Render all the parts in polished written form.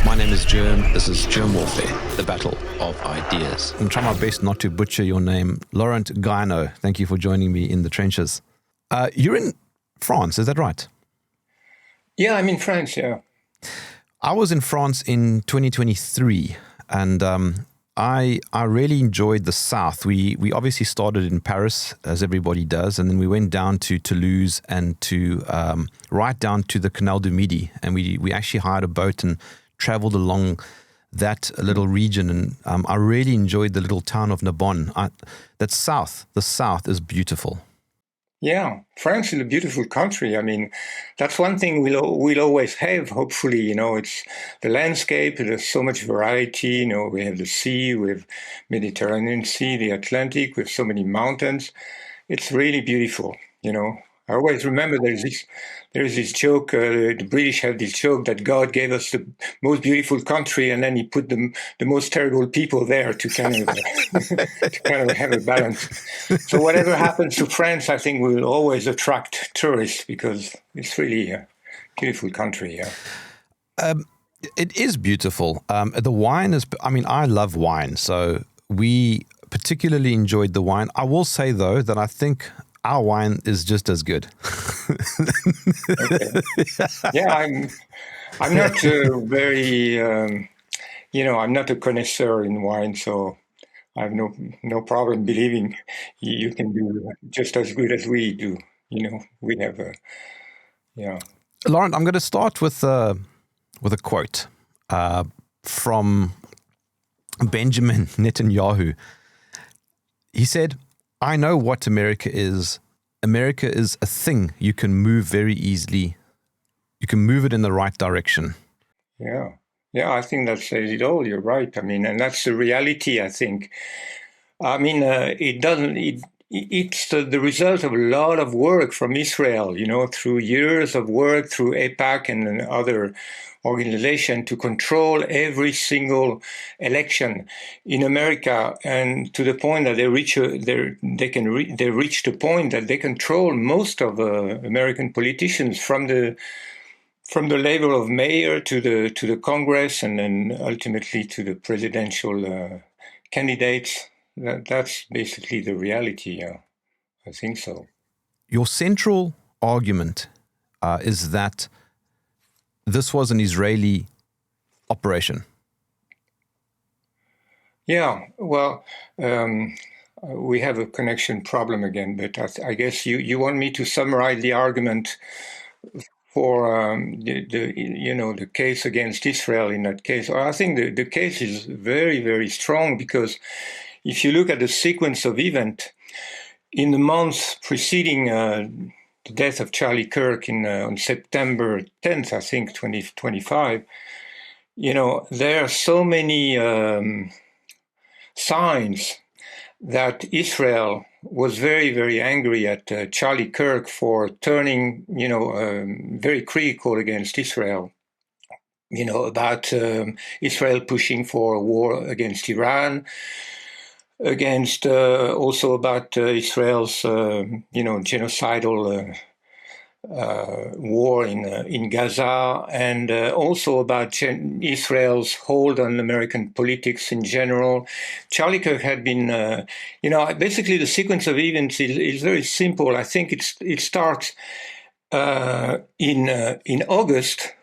My name is Jerm. This is Jerm Warfare, the battle of ideas. I'm trying my best not to butcher your name. Laurent Guyénot, thank you for joining me in the trenches. You're in France, is that right? Yeah, I'm in France, yeah. I was in France in 2023, and I really enjoyed the south. We obviously started in Paris, as everybody does, and then we went down to Toulouse and to right down to the Canal du Midi, and we actually hired a boat and traveled along that little region, and I really enjoyed the little town of Narbonne. The south is beautiful. Yeah, France is a beautiful country. I mean, that's one thing we'll always have, hopefully. It's the landscape. There's so much variety. We have the sea, we have Mediterranean Sea, the Atlantic, with so many mountains. It's really beautiful, I always remember there's this joke, the British have this joke that God gave us the most beautiful country and then he put the most terrible people there to kind of have a balance. So whatever happens to France, I think will always attract tourists because it's really a beautiful country. Yeah. It is beautiful. The wine is, I love wine. So we particularly enjoyed the wine. I will say though that I think our wine is just as good. Okay. Yeah, I'm not very, I'm not a connoisseur in wine, so I have no problem believing you can do just as good as we do. We have Laurent, I'm going to start with a quote from Benjamin Netanyahu. He said, "I know what America is. America is a thing you can move very easily. You can move it in the right direction." Yeah. Yeah, I think that says it all. You're right. And that's the reality, I think. It's the result of a lot of work from Israel, through years of work, through AIPAC and other organization to control every single election in America, and to the point that they reach the point that they control most of American politicians from the level of mayor to the Congress, and then ultimately to the presidential candidates. That's basically the reality. I think so. Your central argument is that this was an Israeli operation. Yeah, well, we have a connection problem again, but I guess you want me to summarize the argument for the case against Israel in that case. I think the case is very, very strong, because if you look at the sequence of events in the months preceding the death of Charlie Kirk on September 10th, I think, 2025, there are so many signs that Israel was very, very angry at Charlie Kirk for turning, very critical against Israel, about Israel pushing for a war against Iran, against also about Israel's, genocidal war in Gaza, and also about Israel's hold on American politics in general. Charlie Kirk had been, basically the sequence of events is very simple. I think it starts in August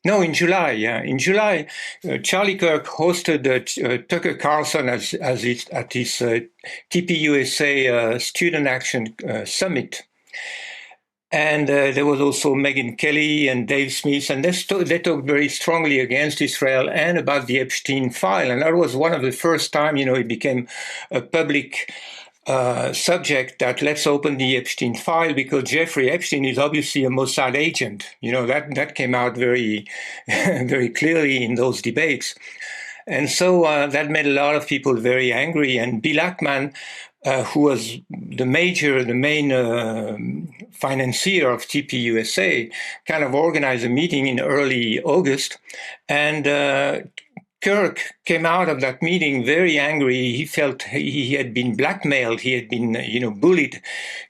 in July. Yeah, in July, Charlie Kirk hosted Tucker Carlson at his TPUSA Student Action Summit, and there was also Megyn Kelly and Dave Smith, and they talked very strongly against Israel and about the Epstein file, and that was one of the first time it became a public subject that let's open the Epstein file, because Jeffrey Epstein is obviously a Mossad agent. That came out very, very clearly in those debates. And so that made a lot of people very angry. And Bill Ackman, who was the main financier of TPUSA, kind of organized a meeting in early August and Kirk came out of that meeting very angry. He felt he had been blackmailed. He had been, bullied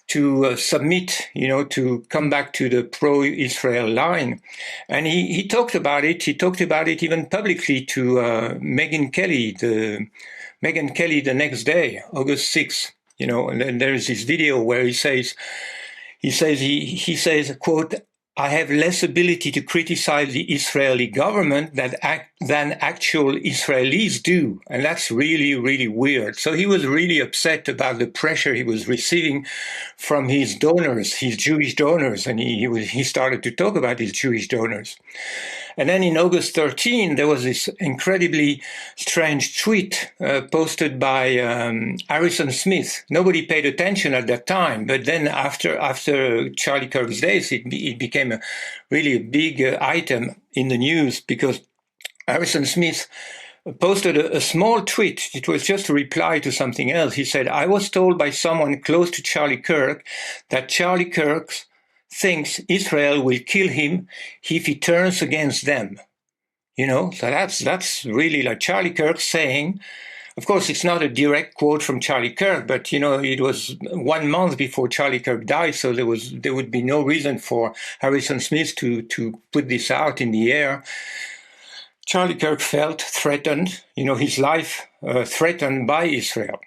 to submit, to come back to the pro-Israel line. And he talked about it. He talked about it even publicly to Megyn Kelly the next day, August 6th. And then there's this video where he says, quote, "I have less ability to criticize the Israeli government than actual Israelis do." And that's really, really weird. So he was really upset about the pressure he was receiving from his donors, his Jewish donors. And he started to talk about his Jewish donors. And then in August 13, there was this incredibly strange tweet posted by Harrison Smith. Nobody paid attention at that time, but then after Charlie Kirk's days, it became really a big item in the news because Harrison Smith posted a small tweet. It was just a reply to something else. He said, "I was told by someone close to Charlie Kirk that Charlie Kirk thinks Israel will kill him if he turns against them." So that's really like Charlie Kirk saying. Of course, it's not a direct quote from Charlie Kirk, but it was 1 month before Charlie Kirk died, so there would be no reason for Harrison Smith to put this out in the air. Charlie Kirk felt threatened, his life threatened by Israel.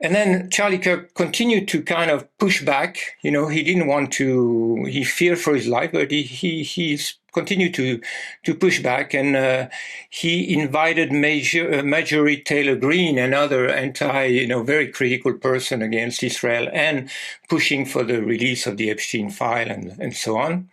And then Charlie Kirk continued to kind of push back. He didn't want to, he feared for his life, but he continued to push back. And he invited Marjorie Taylor Greene, another very critical person against Israel and pushing for the release of the Epstein file and so on.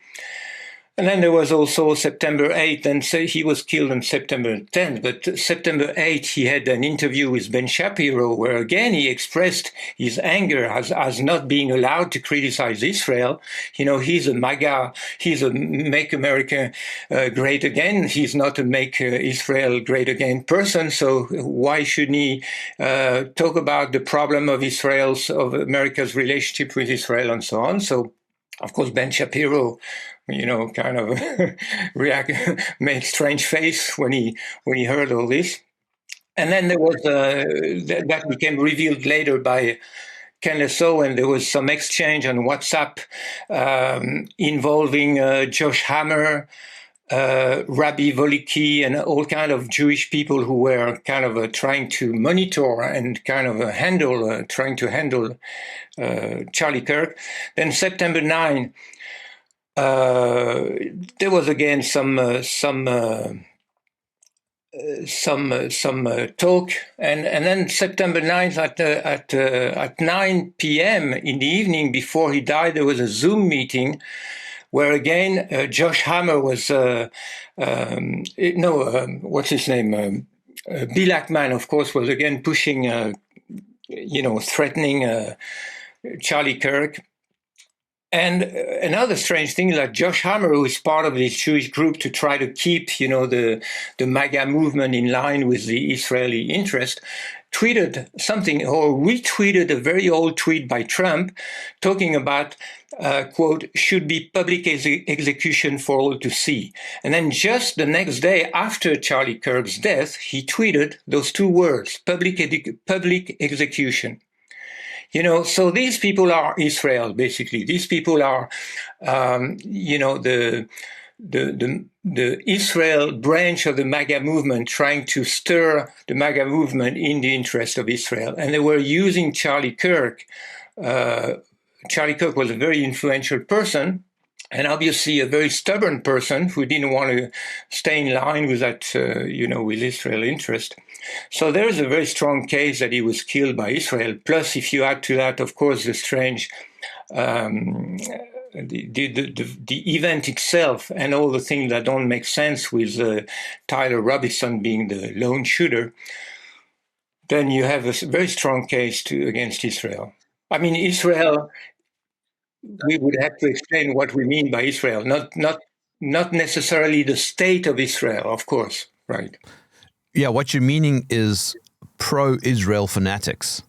And then there was also September 8th, and so he was killed on September 10th. But September 8th, he had an interview with Ben Shapiro, where again he expressed his anger as not being allowed to criticize Israel. He's a MAGA, he's a Make America Great Again. He's not a Make Israel Great Again person. So why shouldn't he talk about the problem of America's relationship with Israel and so on? So, of course, Ben Shapiro, kind of made strange face when he heard all this. And then there was that became revealed later by Ken Lesso, and there was some exchange on WhatsApp involving Josh Hammer, Rabbi Voliki, and all kind of Jewish people who were kind of trying to monitor and kind of trying to handle Charlie Kirk. Then September 9. There was again some talk, and then September 9th at 9 p.m. in the evening before he died, there was a Zoom meeting where again Josh Hammer was what's his name? Bill Ackman, of course, was again pushing, threatening Charlie Kirk. And another strange thing is that Josh Hammer, who is part of this Jewish group to try to keep, the MAGA movement in line with the Israeli interest, tweeted something or retweeted a very old tweet by Trump talking about, quote, "should be public execution for all to see." And then just the next day after Charlie Kirk's death, he tweeted those two words, public execution. So these people are Israel, basically. These people are, the Israel branch of the MAGA movement trying to stir the MAGA movement in the interest of Israel. And they were using Charlie Kirk. Charlie Kirk was a very influential person, and obviously a very stubborn person who didn't want to stay in line with that, with Israel interest. So there is a very strong case that he was killed by Israel. Plus, if you add to that, of course, the strange, the event itself and all the things that don't make sense with Tyler Robinson being the lone shooter, then you have a very strong case against Israel. I mean, Israel, we would have to explain what we mean by Israel, not necessarily the state of Israel, of course, right? Yeah, what you're meaning is pro-Israel fanatics.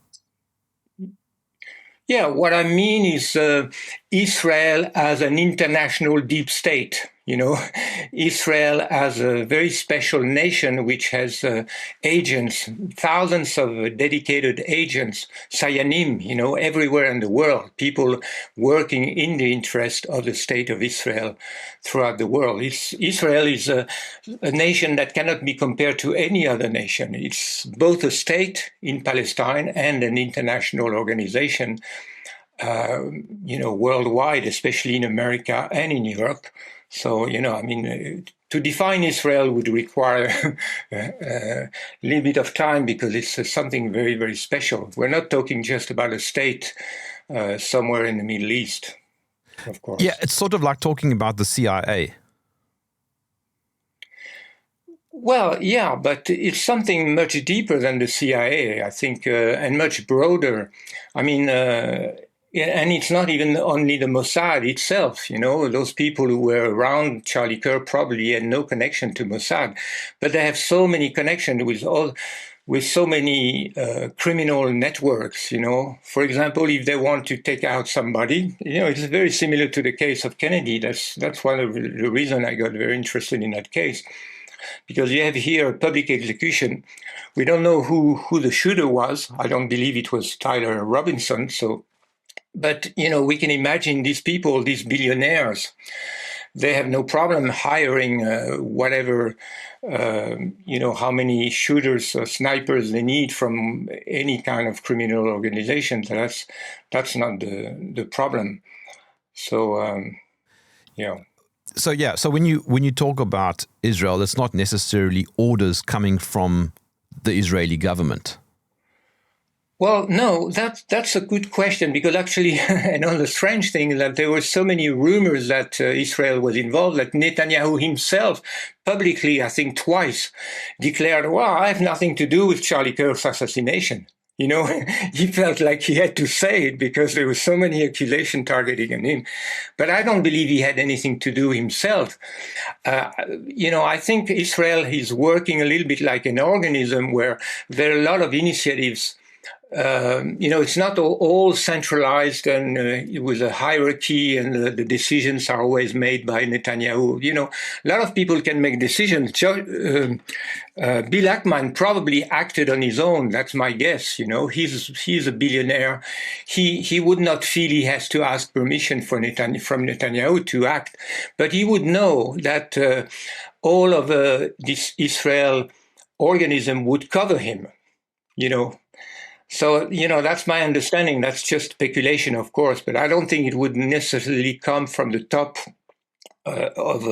Yeah, what I mean is Israel as an international deep state, Israel as a very special nation which has agents, thousands of dedicated agents, Sayanim, everywhere in the world, people working in the interest of the state of Israel throughout the world. Israel is a nation that cannot be compared to any other nation. It's both a state in Palestine and an international organization, worldwide, especially in America and in Europe. So, to define Israel would require a little bit of time because it's something very, very special. We're not talking just about a state somewhere in the Middle East, of course. Yeah, it's sort of like talking about the CIA. Well, yeah, but it's something much deeper than the CIA, I think, and much broader. And it's not even only the Mossad itself, those people who were around Charlie Kirk probably had no connection to Mossad, but they have so many connections with so many criminal networks, For example, if they want to take out somebody, it's very similar to the case of Kennedy. That's one of the reasons I got very interested in that case. Because you have here a public execution. We don't know who the shooter was. I don't believe it was Tyler Robinson, but, we can imagine these people, these billionaires, they have no problem hiring whatever, how many shooters or snipers they need from any kind of criminal organization. That's not the problem. So, So when you talk about Israel, it's not necessarily orders coming from the Israeli government. Well, no, that's a good question because actually, the strange thing is that there were so many rumors that Israel was involved that Netanyahu himself publicly, I think twice, declared, well, I have nothing to do with Charlie Kirk's assassination. He felt like he had to say it because there were so many accusations targeting him. But I don't believe he had anything to do himself. I think Israel is working a little bit like an organism where there are a lot of initiatives. It's not all centralized and with a hierarchy and the decisions are always made by Netanyahu. A lot of people can make decisions. Bill Ackman probably acted on his own. That's my guess. He's a billionaire. He would not feel he has to ask permission from Netanyahu to act, but he would know that all of this Israel organism would cover him. So, that's my understanding. That's just speculation, of course, but I don't think it would necessarily come from the top of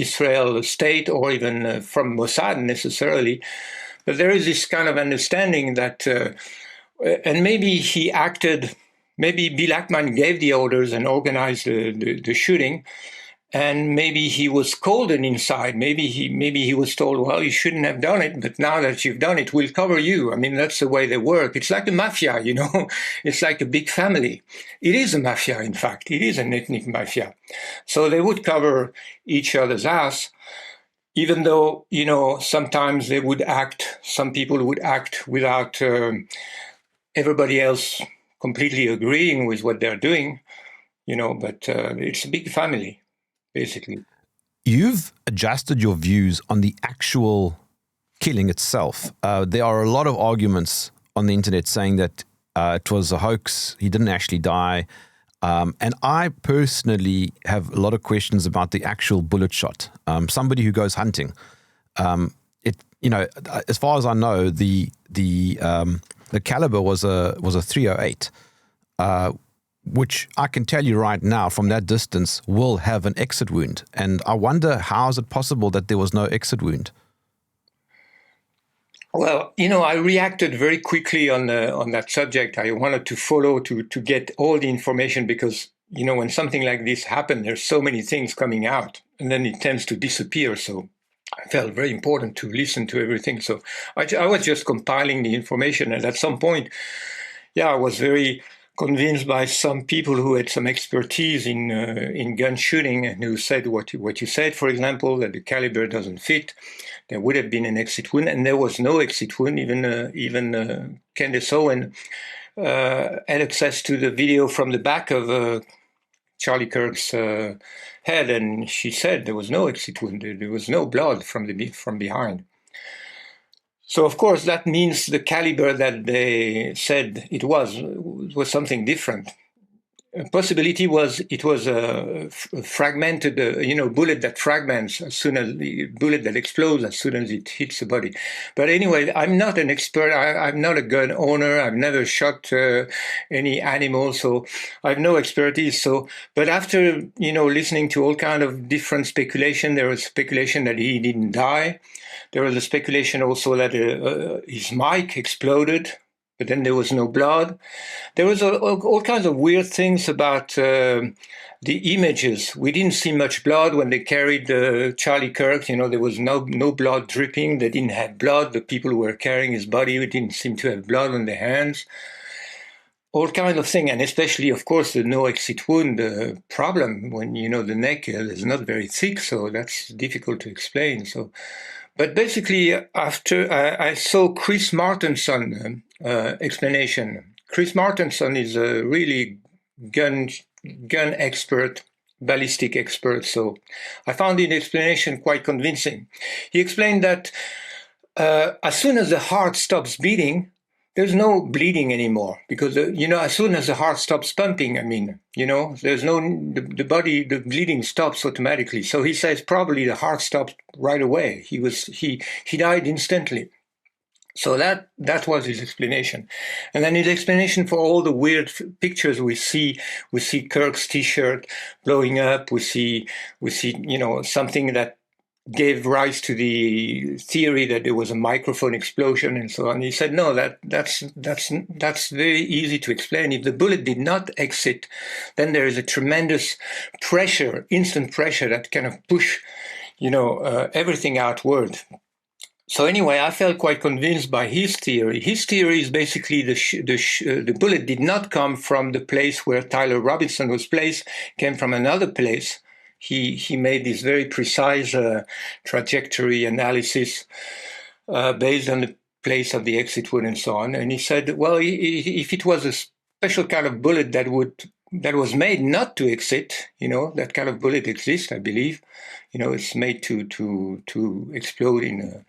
Israel state or even from Mossad necessarily. But there is this kind of understanding that, and maybe maybe Bill Ackman gave the orders and organized the shooting. And maybe he was scolded inside. Maybe he was told, well, you shouldn't have done it, but now that you've done it, we'll cover you. That's the way they work. It's like a mafia, It's like a big family. It is a mafia, in fact. It is an ethnic mafia. So they would cover each other's ass, even though, sometimes some people would act without everybody else completely agreeing with what they're doing, but it's a big family. Basically, you've adjusted your views on the actual killing itself. There are a lot of arguments on the internet saying that it was a hoax. He didn't actually die. And I personally have a lot of questions about the actual bullet shot. Somebody who goes hunting, as far as I know, the caliber was a 308. Which I can tell you right now from that distance will have an exit wound. And I wonder, how is it possible that there was no exit wound? Well, I reacted very quickly on that subject. I wanted to follow to get all the information because, when something like this happens, there's so many things coming out and then it tends to disappear. So I felt very important to listen to everything. So I was just compiling the information. And at some point, I was very convinced by some people who had some expertise in gun shooting and who said what you said, for example, that the caliber doesn't fit. There would have been an exit wound, and there was no exit wound. Even Candace Owen had access to the video from the back of Charlie Kirk's head, and she said there was no exit wound. There was no blood from behind. So of course that means the caliber that they said it was something different. A possibility was it was a fragmented, bullet that fragments as soon as the bullet that explodes as soon as it hits the body. But anyway, I'm not an expert. I'm not a gun owner. I've never shot any animal, so I have no expertise. So, but after listening to all kind of different speculation, there was speculation that he didn't die. There was a speculation also that his mic exploded, but then there was no blood. There was all kinds of weird things about the images. We didn't see much blood when they carried Charlie Kirk. There was no blood dripping. They didn't have blood. The people who were carrying his body didn't seem to have blood on their hands. All kinds of things, and especially, of course, the no exit wound problem when, the neck is not very thick, so that's difficult to explain. So, but basically, after I saw Chris Martenson explanation. Chris Martenson is a really gun expert, ballistic expert. So I found his explanation quite convincing. He explained that as soon as the heart stops beating, there's no bleeding anymore because, as soon as the heart stops pumping, there's the body, the bleeding stops automatically. So he says probably the heart stopped right away. He died instantly. So that was his explanation. And then his explanation for all the weird pictures we see Kirk's T-shirt blowing up. We see, something that gave rise to the theory that there was a microphone explosion and so on. He said, no, that's very easy to explain. If the bullet did not exit, then there is a tremendous pressure, instant pressure that kind of push, everything outward. So anyway, I felt quite convinced by his theory. His theory is basically the bullet did not come from the place where Tyler Robinson was placed, came from another place. He made this very precise trajectory analysis based on the place of the exit wound and so on. And he said, well, if it was a special kind of bullet that was made not to exit, that kind of bullet exists, I believe. It's made to explode in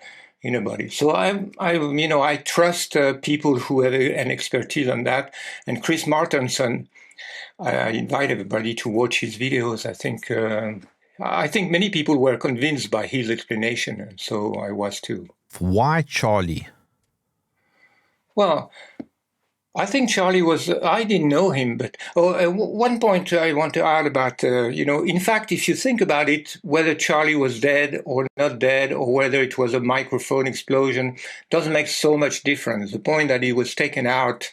a body. So I trust people who have an expertise on that. And Chris Martenson, I invite everybody to watch his videos. I think many people were convinced by his explanation, and so I was too. Why Charlie? Well, I think Charlie I didn't know him, but one point I want to add about, in fact, if you think about it, whether Charlie was dead or not dead, or whether it was a microphone explosion, doesn't make so much difference. The point that he was taken out,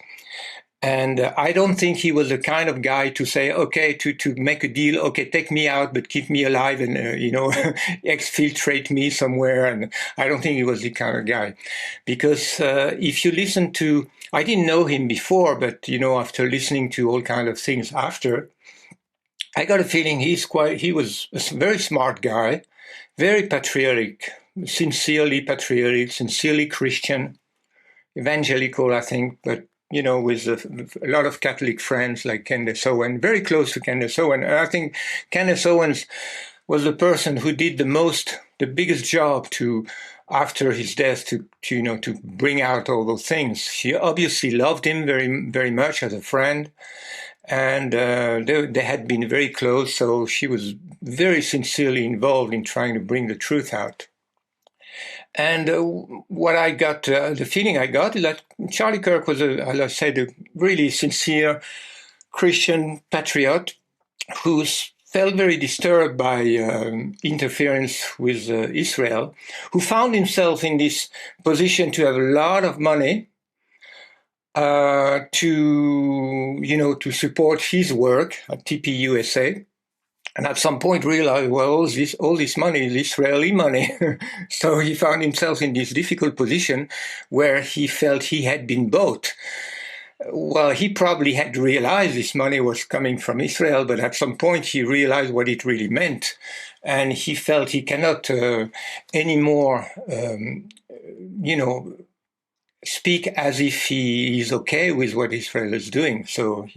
and I don't think he was the kind of guy to say, okay, to make a deal, okay, take me out, but keep me alive and, exfiltrate me somewhere. And I don't think he was the kind of guy. Because if you listen to, I didn't know him before, but, after listening to all kind of things after, I got a feeling he was a very smart guy, very patriotic, sincerely Christian, evangelical, I think, but with a lot of Catholic friends like Candace Owen, very close to Candace Owen. And I think Candace Owens was the person who did the biggest job after his death to bring out all those things. She obviously loved him very, very much as a friend. And they had been very close. So she was very sincerely involved in trying to bring the truth out. And what I got, the feeling I got is that Charlie Kirk was, as I said, a really sincere Christian patriot who felt very disturbed by interference with Israel, who found himself in this position to have a lot of money to support his work at TPUSA. And at some point realized, well, all this money is Israeli money. So he found himself in this difficult position where he felt he had been bought. Well, he probably had realized this money was coming from Israel, but at some point he realized what it really meant. And he felt he cannot anymore, speak as if he is okay with what Israel is doing. So,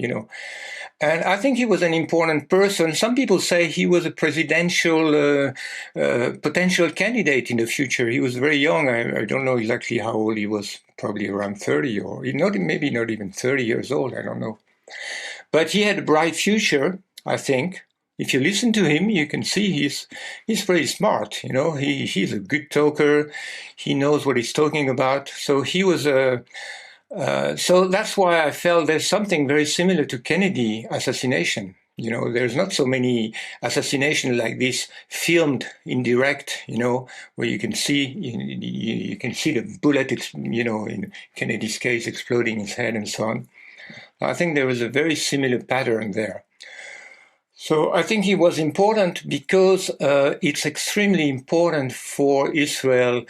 And I think he was an important person. Some people say he was a presidential potential candidate in the future. He was very young. I don't know exactly how old he was, probably around 30 or maybe not even 30 years old. I don't know. But he had a bright future, I think. If you listen to him, you can see he's pretty smart. You know, he's a good talker. He knows what he's talking about. So he was a so that's why I felt there's something very similar to Kennedy assassination. You know, there's not so many assassinations like this filmed in direct, you know, where you can see you can see the bullet, you know, in Kennedy's case, exploding his head and so on. I think there was a very similar pattern there. So I think he was important because it's extremely important for Israel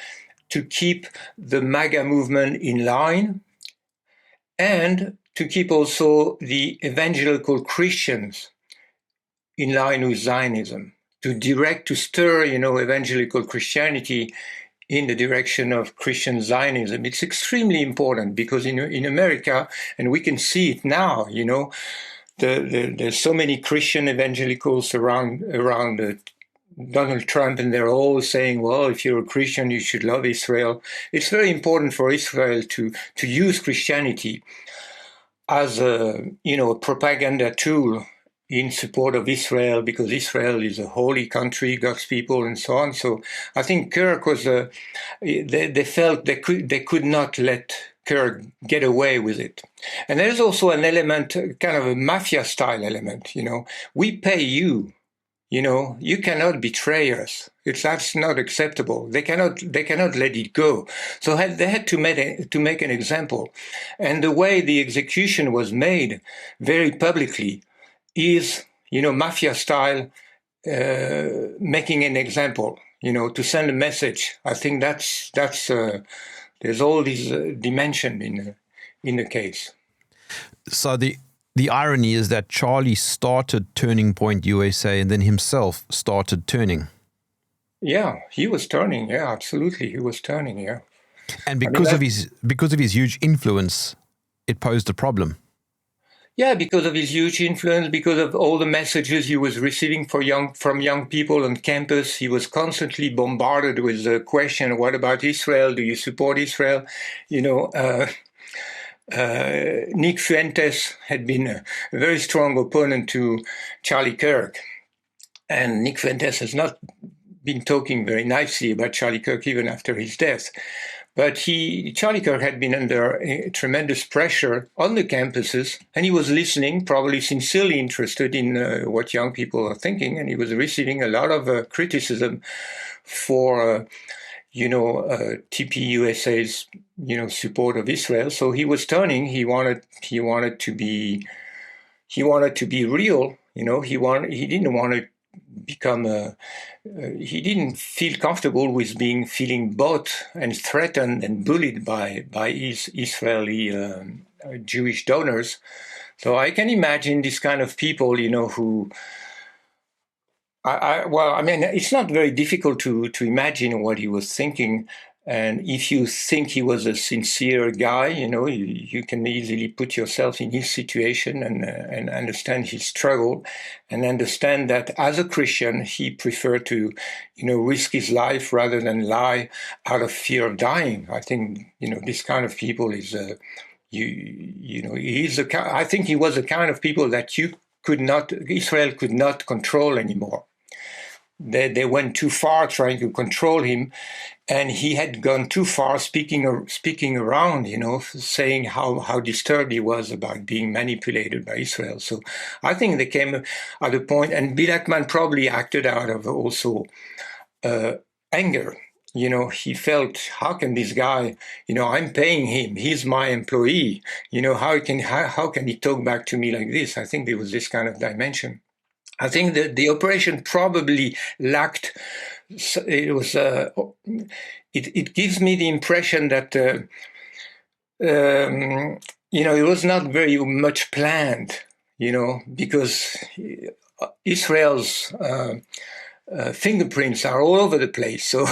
to keep the MAGA movement in line, and to keep also the evangelical Christians in line with Zionism, to stir, you know, evangelical Christianity in the direction of Christian Zionism. It's extremely important because in America, and we can see it now, you know, there's so many Christian evangelicals around Donald Trump, and they're all saying, well, if you're a Christian, you should love Israel. It's very important for Israel to use Christianity as a propaganda tool in support of Israel, because Israel is a holy country, God's people, and so on. So I think Kirk was they felt they could not let Kirk get away with it. And there's also an element, kind of a mafia style element, you know, we pay you. You know, you cannot betray us. That's not acceptable. They cannot let it go. So they had to make an example. And the way the execution was made very publicly is, you know, mafia style, making an example, you know, to send a message. I think that's there's all these dimension in the case. So the irony is that Charlie started Turning Point USA and then himself started turning. Yeah, he was turning. Yeah, absolutely. He was turning. Yeah. And because of his huge influence, it posed a problem. Yeah, because of his huge influence, because of all the messages he was receiving from young people on campus. He was constantly bombarded with the question, what about Israel? Do you support Israel? You know, Nick Fuentes had been a very strong opponent to Charlie Kirk. And Nick Fuentes has not been talking very nicely about Charlie Kirk even after his death. But Charlie Kirk had been under tremendous pressure on the campuses, and he was listening, probably sincerely interested in what young people are thinking, and he was receiving a lot of criticism for TPUSA's, you know, support of Israel. So he was turning. He wanted to be real. You know, he didn't want to become he didn't feel comfortable with feeling bought and threatened and bullied by his Israeli Jewish donors. So I can imagine this kind of people, you know, who. I mean, it's not very difficult to imagine what he was thinking. And if you think he was a sincere guy, you know, you can easily put yourself in his situation and understand his struggle, and understand that as a Christian, he preferred to, you know, risk his life rather than lie out of fear of dying. I think, you know, this kind of people is, I think he was the kind of people that Israel could not control anymore. They went too far trying to control him, and he had gone too far speaking around, you know, saying how disturbed he was about being manipulated by Israel. So I think they came at a point, and Bill Ackman probably acted out of also anger. You know, he felt, how can this guy, you know, I'm paying him, he's my employee, you know, how can he talk back to me like this? I think there was this kind of dimension. I think that the operation probably lacked. It was. It gives me the impression that you know, it was not very much planned. You know, because Israel's fingerprints are all over the place. So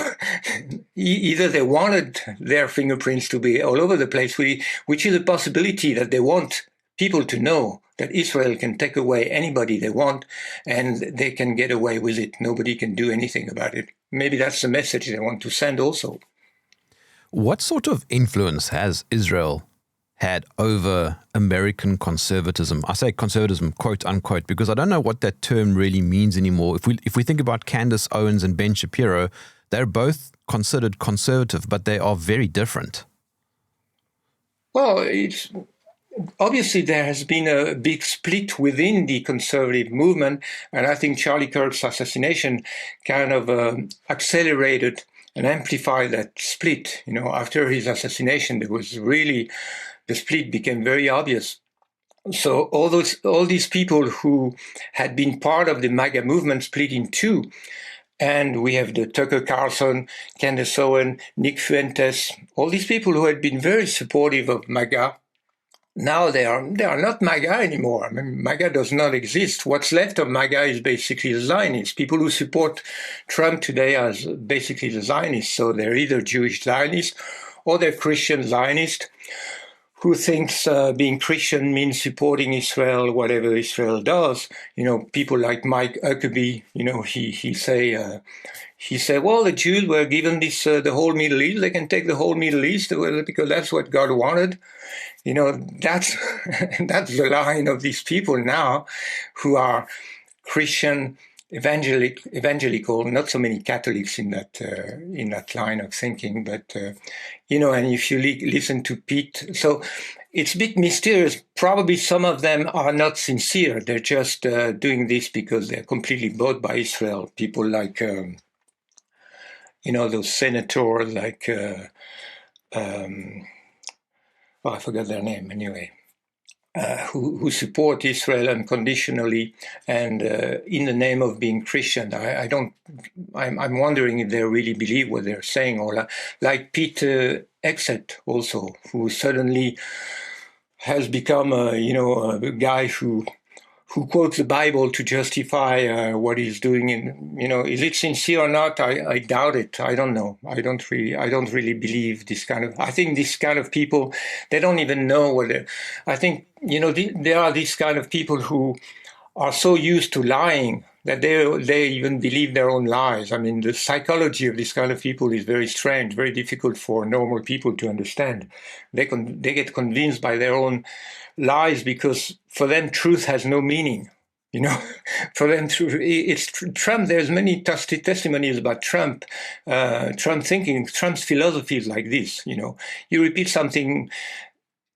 either they wanted their fingerprints to be all over the place, which is a possibility that they won't people to know that Israel can take away anybody they want and they can get away with it. Nobody can do anything about it. Maybe that's the message they want to send also. What sort of influence has Israel had over American conservatism? I say conservatism, quote unquote, because I don't know what that term really means anymore. If we think about Candace Owens and Ben Shapiro, they're both considered conservative, but they are very different. Well, it's obviously there has been a big split within the conservative movement, and I think Charlie Kirk's assassination kind of accelerated and amplified that split. You know, after his assassination, there was really, the split became very obvious. So all these people who had been part of the MAGA movement split in two. And we have the Tucker Carlson, Candace Owens, Nick Fuentes, all these people who had been very supportive of MAGA. Now they are not MAGA anymore. I mean, MAGA does not exist. What's left of MAGA is basically the Zionists. People who support Trump today are basically the Zionists. So they're either Jewish Zionists or they're Christian Zionists who thinks being Christian means supporting Israel, whatever Israel does. You know, people like Mike Huckabee, you know, he say, well, the Jews were given this the whole Middle East. They can take the whole Middle East because that's what God wanted. You know, that's the line of these people now, who are Christian, evangelical. Not so many Catholics in that line of thinking, but you know. And if you listen to Pete, so it's a bit mysterious. Probably some of them are not sincere. They're just doing this because they're completely bought by Israel. People like you know, those senators like. I forgot their name anyway, who support Israel unconditionally and in the name of being Christian. I'm wondering if they really believe what they're saying, or like Pete Exet also, who suddenly has become a guy who quotes the Bible to justify what he's doing. And, you know, is it sincere or not? I doubt it. I don't know. I don't really believe this kind of, I think this kind of people, they don't even know what I think, you know, there are these kind of people who are so used to lying that they even believe their own lies. I mean, the psychology of this kind of people is very strange, very difficult for normal people to understand. They get convinced by their own lies because for them truth has no meaning. You know, for them it's Trump. There's many testimonies about Trump thinking. Trump's philosophy is like this. You know, you repeat something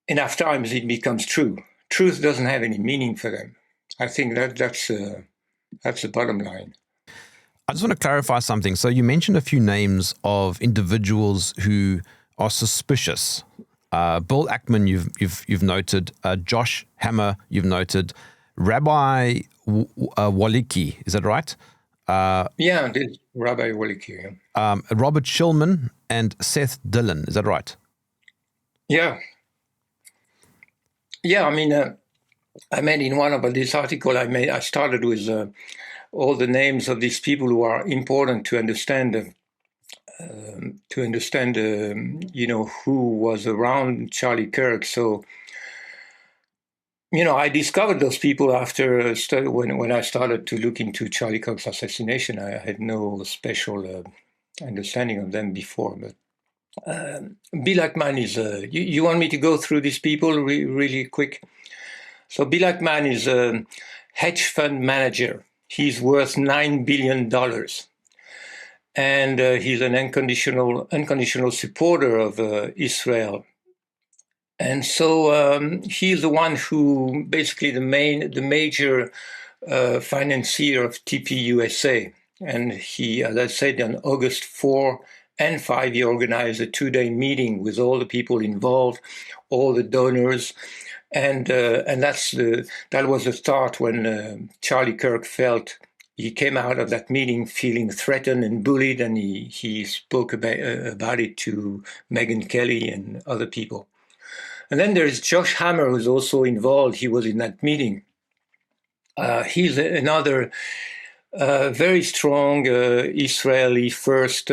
enough times, it becomes true. Truth doesn't have any meaning for them. I think that's the bottom line. I just want to clarify something. So you mentioned a few names of individuals who are suspicious. Bill Ackman, you've noted. Josh Hammer, you've noted. Rabbi Waliki, is that right? Yeah, this Rabbi Waliki. Yeah. Robert Shillman and Seth Dillon, is that right? Yeah. Yeah, I mean, I made in one of this article I started with all the names of these people who are important to understand. You know, who was around Charlie Kirk. So, you know, I discovered those people after when I started to look into Charlie Kirk's assassination. I had no special understanding of them before. But Bill Ackman is. You want me to go through these people really quick? So Bill Ackman is a hedge fund manager. He's worth $9 billion. And he's an unconditional supporter of Israel. And so he's the one who basically the major financier of TPUSA. And he, as I said, on August 4 and 5, he organized a 2-day meeting with all the people involved, all the donors. And that was the start when Charlie Kirk felt. He came out of that meeting feeling threatened and bullied, and he spoke about it to Megyn Kelly and other people. And then there is Josh Hammer, who's also involved. He was in that meeting. He's another very strong Israeli first,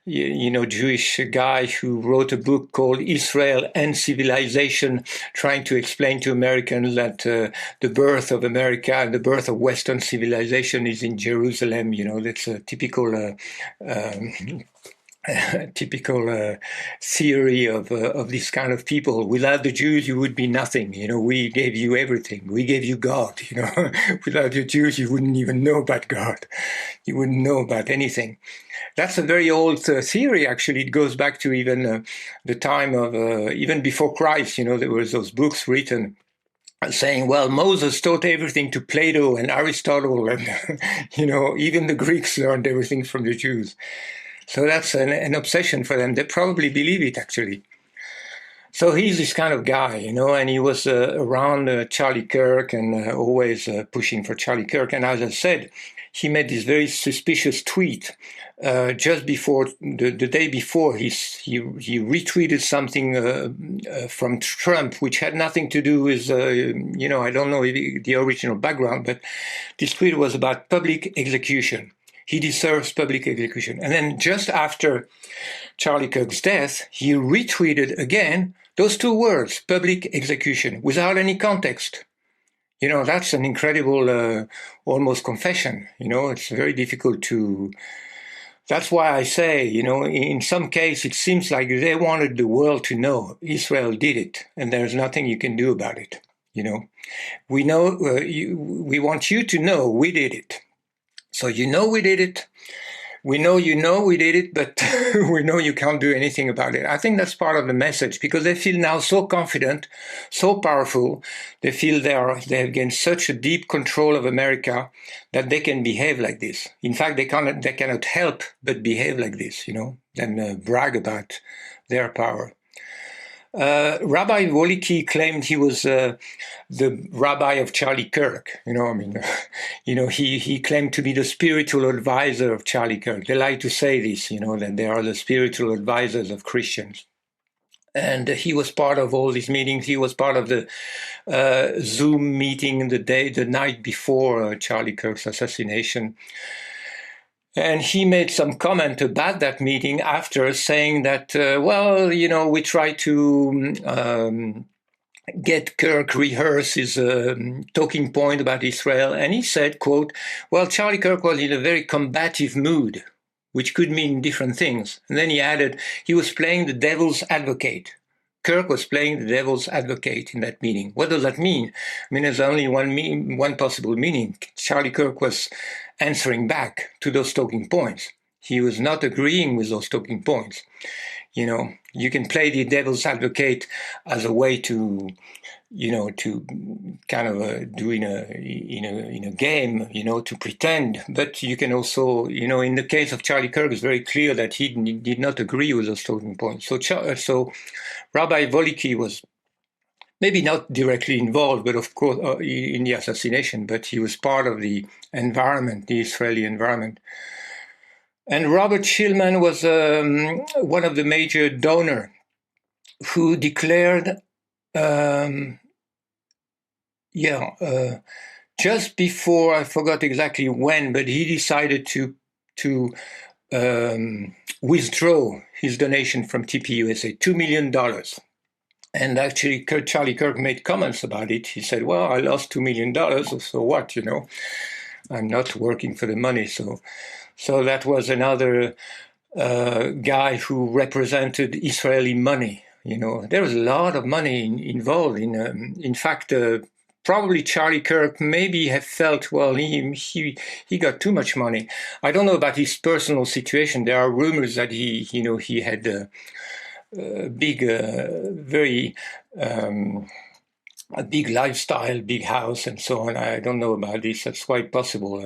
Jewish guy who wrote a book called Israel and Civilization, trying to explain to Americans that the birth of America and the birth of Western civilization is in Jerusalem. That's a typical theory of this kind of people. Without the Jews, you would be nothing. We gave you everything. We gave you God. Without the Jews, you wouldn't even know about God. You wouldn't know about anything. That's a very old theory. Actually, it goes back to even the time of even before Christ. There was those books written saying, well, Moses taught everything to Plato and Aristotle, and even the Greeks learned everything from the Jews. So that's an obsession for them. They probably believe it, actually. So he's this kind of guy, and he was around Charlie Kirk and always pushing for Charlie Kirk. And as I said, he made this very suspicious tweet just before, the day before, he retweeted something from Trump, which had nothing to do with, I don't know the original background, but this tweet was about public execution. He deserves public execution. And then just after Charlie Kirk's death, he retweeted again those two words, public execution, without any context. That's an incredible, almost confession. It's very difficult to... That's why I say, in some case, it seems like they wanted the world to know Israel did it, and there's nothing you can do about it. We know, we want you to know we did it. So we did it. We know we did it, but we know you can't do anything about it. I think that's part of the message, because they feel now so confident, so powerful. They feel they have gained such a deep control of America that they can behave like this. In fact, they cannot help but behave like this, and brag about their power. Rabbi Wolicki claimed he was the rabbi of Charlie Kirk. He claimed to be the spiritual advisor of Charlie Kirk. They like to say this, that they are the spiritual advisors of Christians. And he was part of all these meetings. He was part of the Zoom meeting the night before Charlie Kirk's assassination. And he made some comment about that meeting after, saying that, we try to get Kirk rehearse his talking point about Israel. And he said, quote, well, Charlie Kirk was in a very combative mood, which could mean different things. And then he added, he was playing the devil's advocate. Kirk was playing the devil's advocate in that meeting. What does that mean? There's only one possible meaning. Charlie Kirk was answering back to those talking points. He was not agreeing with those talking points. You can play the devil's advocate as a way to, to kind of do in a game, to pretend. But you can also, in the case of Charlie Kirk, it's very clear that he did not agree with those talking points. So Rabbi Wolicki was maybe not directly involved, but of course in the assassination, but he was part of the environment, the Israeli environment. And Robert Shillman was one of the major donors who declared, just before, I forgot exactly when, but he decided to withdraw his donation from TPUSA, $2 million. And actually, Charlie Kirk made comments about it. He said, well, I lost $2 million, so what, I'm not working for the money. So that was another guy who represented Israeli money. There was a lot of money involved. In fact, probably Charlie Kirk maybe have felt, well, he got too much money. I don't know about his personal situation. There are rumors that he had big, very a big lifestyle, big house, and so on. I don't know about this. That's quite possible.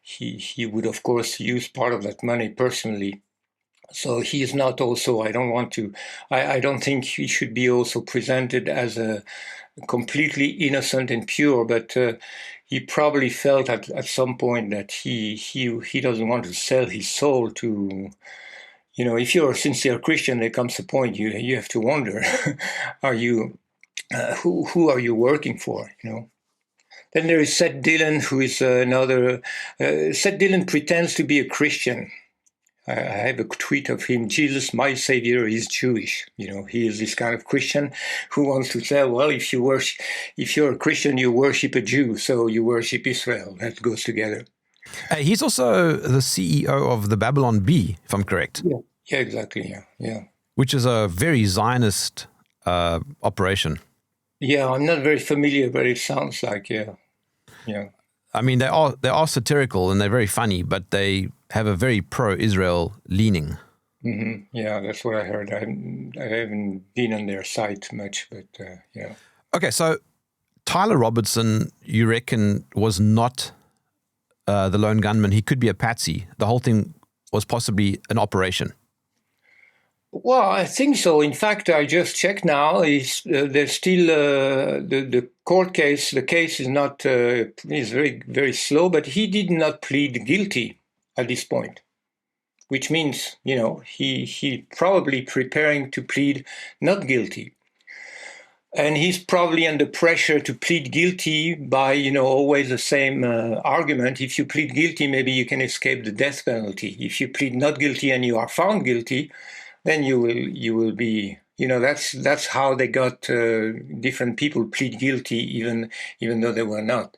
He would, of course, use part of that money personally. So he is not also, I don't think he should be also presented as a completely innocent and pure, but he probably felt at some point that he doesn't want to sell his soul to, if you're a sincere Christian, there comes a point you have to wonder, are you, who are you working for, Then there is Seth Dillon, who is another. Seth Dillon pretends to be a Christian. I have a tweet of him, Jesus, my savior, is Jewish. He is this kind of Christian who wants to say, well, if you're a Christian, you worship a Jew, so you worship Israel. That goes together. He's also the CEO of the Babylon Bee, if I'm correct. Yeah, exactly. Yeah. Which is a very Zionist operation. Yeah, I'm not very familiar, but it sounds like, yeah. I mean, they are satirical and they're very funny, but they have a very pro-Israel leaning. Mm-hmm. Yeah, that's what I heard. I haven't been on their site much, but yeah. Okay, so Tyler Robertson, you reckon, was not the lone gunman. He could be a patsy. The whole thing was possibly an operation. Well, I think so. In fact, I just checked now. There's still the court case. The case is not is very, very slow, but he did not plead guilty at this point, which means he probably preparing to plead not guilty, and he's probably under pressure to plead guilty by always the same argument. If you plead guilty, maybe you can escape the death penalty. If you plead not guilty and you are found guilty, then you will be, that's how they got different people plead guilty, even though they were not.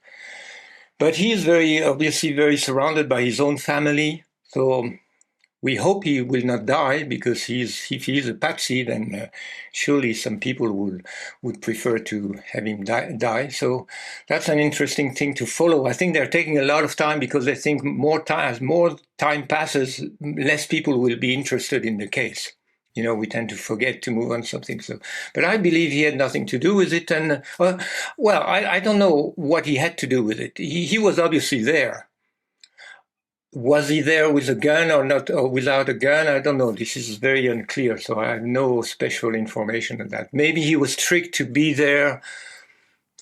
But he is obviously very surrounded by his own family. So we hope he will not die, because if he is a patsy, then surely some people would prefer to have him die. So that's an interesting thing to follow. I think they're taking a lot of time because they think as more time passes, less people will be interested in the case. We tend to forget to move on something. So, but I believe he had nothing to do with it. And I don't know what he had to do with it. He was obviously there. Was he there with a gun or not, or without a gun? I don't know. This is very unclear. So I have no special information on that. Maybe he was tricked to be there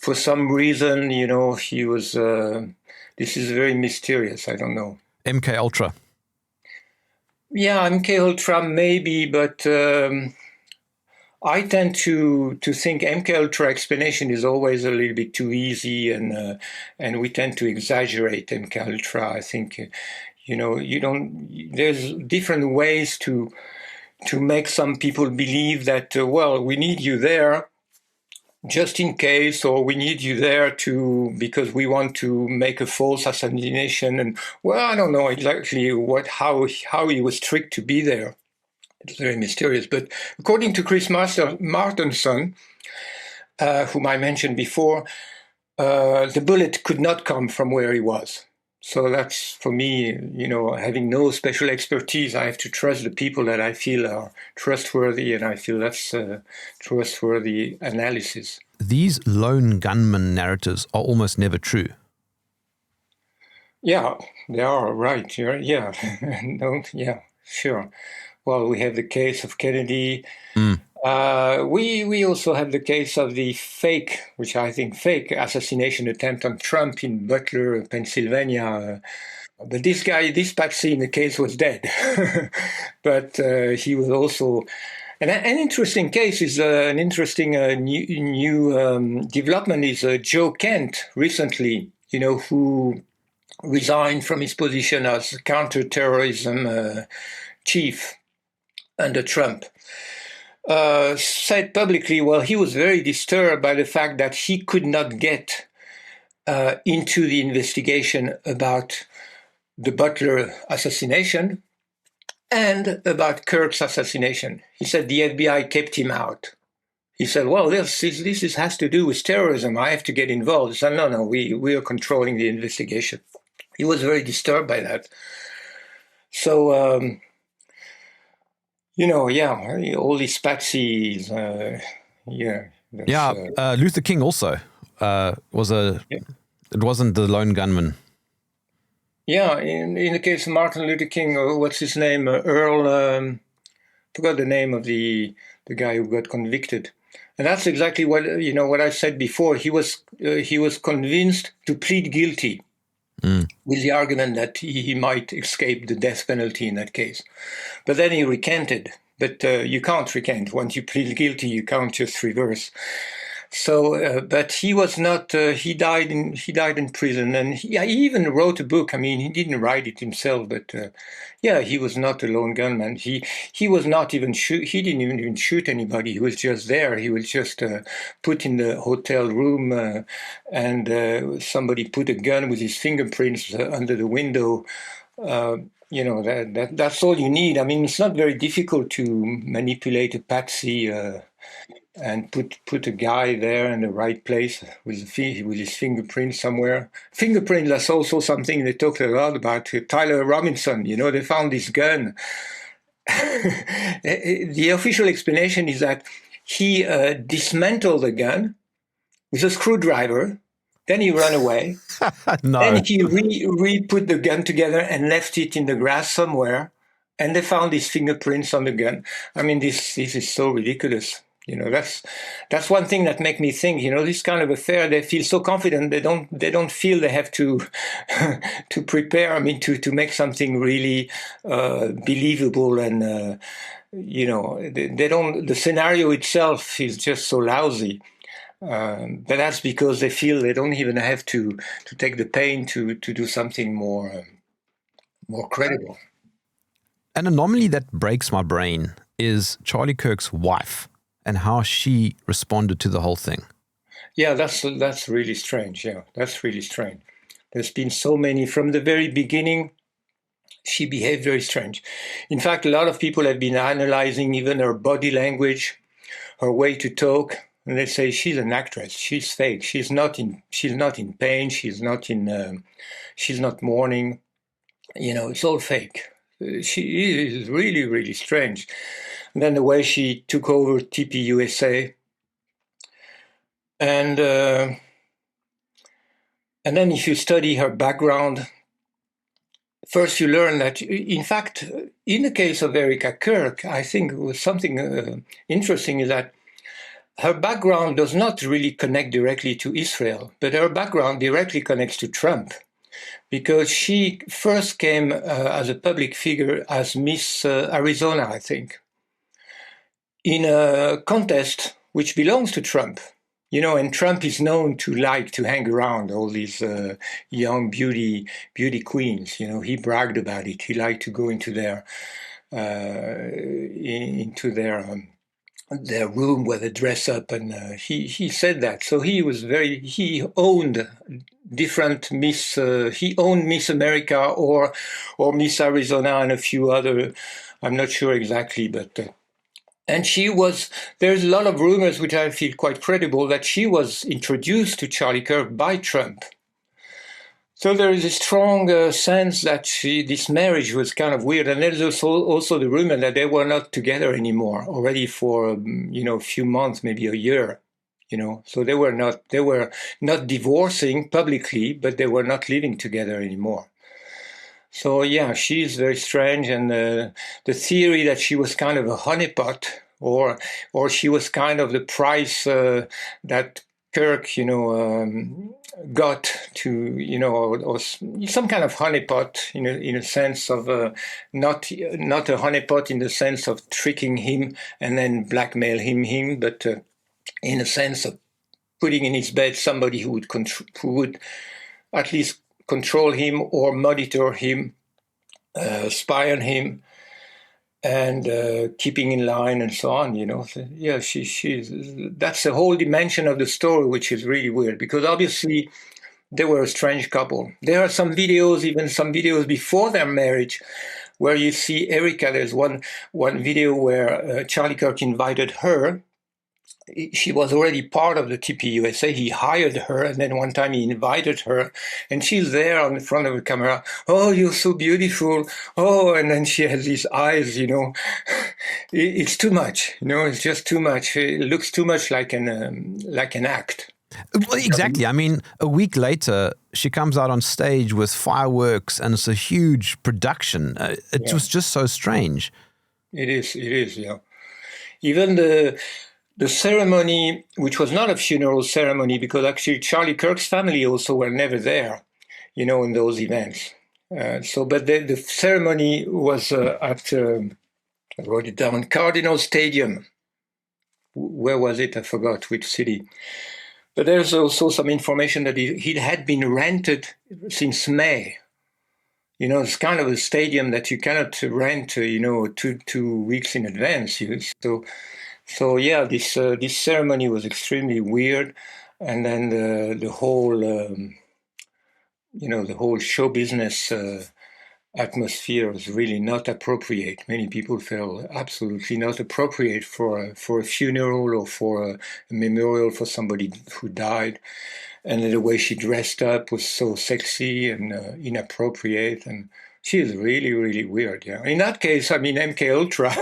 for some reason. He was. This is very mysterious. I don't know. MK Ultra. Yeah, MK Ultra maybe, but I tend to think MK Ultra explanation is always a little bit too easy, and we tend to exaggerate MK Ultra. I think there's different ways to make some people believe that we need you there just in case, or we need you there because we want to make a false assassination. And I don't know exactly how he was tricked to be there. It's very mysterious. But according to Chris Martenson, whom I mentioned before, the bullet could not come from where he was. So that's, for me, having no special expertise, I have to trust the people that I feel are trustworthy, and I feel that's trustworthy analysis. These lone gunman narratives are almost never true. Yeah, they are, right. Yeah, yeah, sure. Well, we have the case of Kennedy. We also have the case of the fake assassination attempt on Trump in Butler, Pennsylvania. But this patsy in the case was dead. But he was also... An interesting case is an interesting new development is Joe Kent recently, who resigned from his position as counterterrorism chief under Trump. Said publicly, he was very disturbed by the fact that he could not get into the investigation about the Butler assassination and about Kirk's assassination. He said the FBI kept him out. He said, this has to do with terrorism. I have to get involved. He said, no, we are controlling the investigation. He was very disturbed by that. So, all these patsies, Luther King also it wasn't the lone gunman. Yeah, in the case of Martin Luther King, what's his name? Earl, forgot the name of the guy who got convicted. And that's exactly what I said before. He was convinced to plead guilty with the argument that he might escape the death penalty in that case. But then he recanted. But you can't recant. Once you plead guilty, you can't just reverse. So, but he was not. He died in prison, and he even wrote a book. I mean, he didn't write it himself, but yeah, he was not a lone gunman. He was not even shoot. He didn't even shoot anybody. He was just there. He was just put in the hotel room, and somebody put a gun with his fingerprints under the window. That's all you need. I mean, it's not very difficult to manipulate a patsy. And put a guy there in the right place with his fingerprint somewhere. Fingerprint, that's also something they talked a lot about. Tyler Robinson, they found this gun. The official explanation is that he dismantled the gun with a screwdriver. Then he ran away. No. Then he re-put the gun together and left it in the grass somewhere. And they found his fingerprints on the gun. I mean, this is so ridiculous. That's one thing that makes me think. This kind of affair, they feel so confident. They don't feel they have to to prepare. I mean, to make something really believable, and they don't. The scenario itself is just so lousy. But that's because they feel they don't even have to take the pain to do something more credible. An anomaly that breaks my brain is Charlie Kirk's wife and how she responded to the whole thing. Yeah, that's really strange. Yeah, that's really strange. There's been so many from the very beginning. She behaved very strange. In fact, a lot of people have been analyzing even her body language, her way to talk, and they say she's an actress. She's fake. She's not in pain. She's not mourning. It's all fake. She is really, really strange. And then the way she took over TPUSA, and then if you study her background, first you learn that, in fact, in the case of Erika Kirk, I think it was something interesting is that her background does not really connect directly to Israel, but her background directly connects to Trump. Because she first came as a public figure as Miss Arizona, I think, in a contest which belongs to Trump. And Trump is known to like to hang around all these young beauty queens. He bragged about it. He liked to go into their room where they dress up, and he said that. So he owned different Miss. He owned Miss America or Miss Arizona and a few other. I'm not sure exactly, but and there's a lot of rumors which I feel quite credible that she was introduced to Charlie Kirk by Trump. So there is a strong sense that this marriage was kind of weird. And there's also the rumor that they were not together anymore already for, a few months, maybe a year, So they were not divorcing publicly, but they were not living together anymore. So, yeah, she's very strange. And the theory that she was kind of a honeypot or she was kind of the price that Kirk, got to, or some kind of honeypot in a sense of not a honeypot in the sense of tricking him and then blackmail him, but in a sense of putting in his bed somebody who would at least control him or monitor him, spy on him, and keeping in line and so on, So, yeah, that's the whole dimension of the story, which is really weird because obviously they were a strange couple. There are some videos before their marriage where you see Erika. There's one video where Charlie Kirk invited her. She was already part of the TPUSA. He hired her, and then one time he invited her, and she's there on the front of the camera. Oh, you're so beautiful. Oh, and then she has these eyes, It's too much, It's just too much. It looks too much like an act. Well, exactly. I mean, a week later, she comes out on stage with fireworks, and it's a huge production. It was just so strange. It is, yeah. Even the ceremony, which was not a funeral ceremony, because actually Charlie Kirk's family also were never there, in those events. But the ceremony was at, I wrote it down, Cardinal Stadium. where was it? I forgot which city. But there's also some information that he had been rented since May. It's kind of a stadium that you cannot rent, two weeks in advance. So yeah, this ceremony was extremely weird, and then the whole the whole show business atmosphere was really not appropriate. Many people felt absolutely not appropriate for a funeral or for a memorial for somebody who died. And the way she dressed up was so sexy and inappropriate. And she is really, really weird. Yeah. In that case, I mean, MK Ultra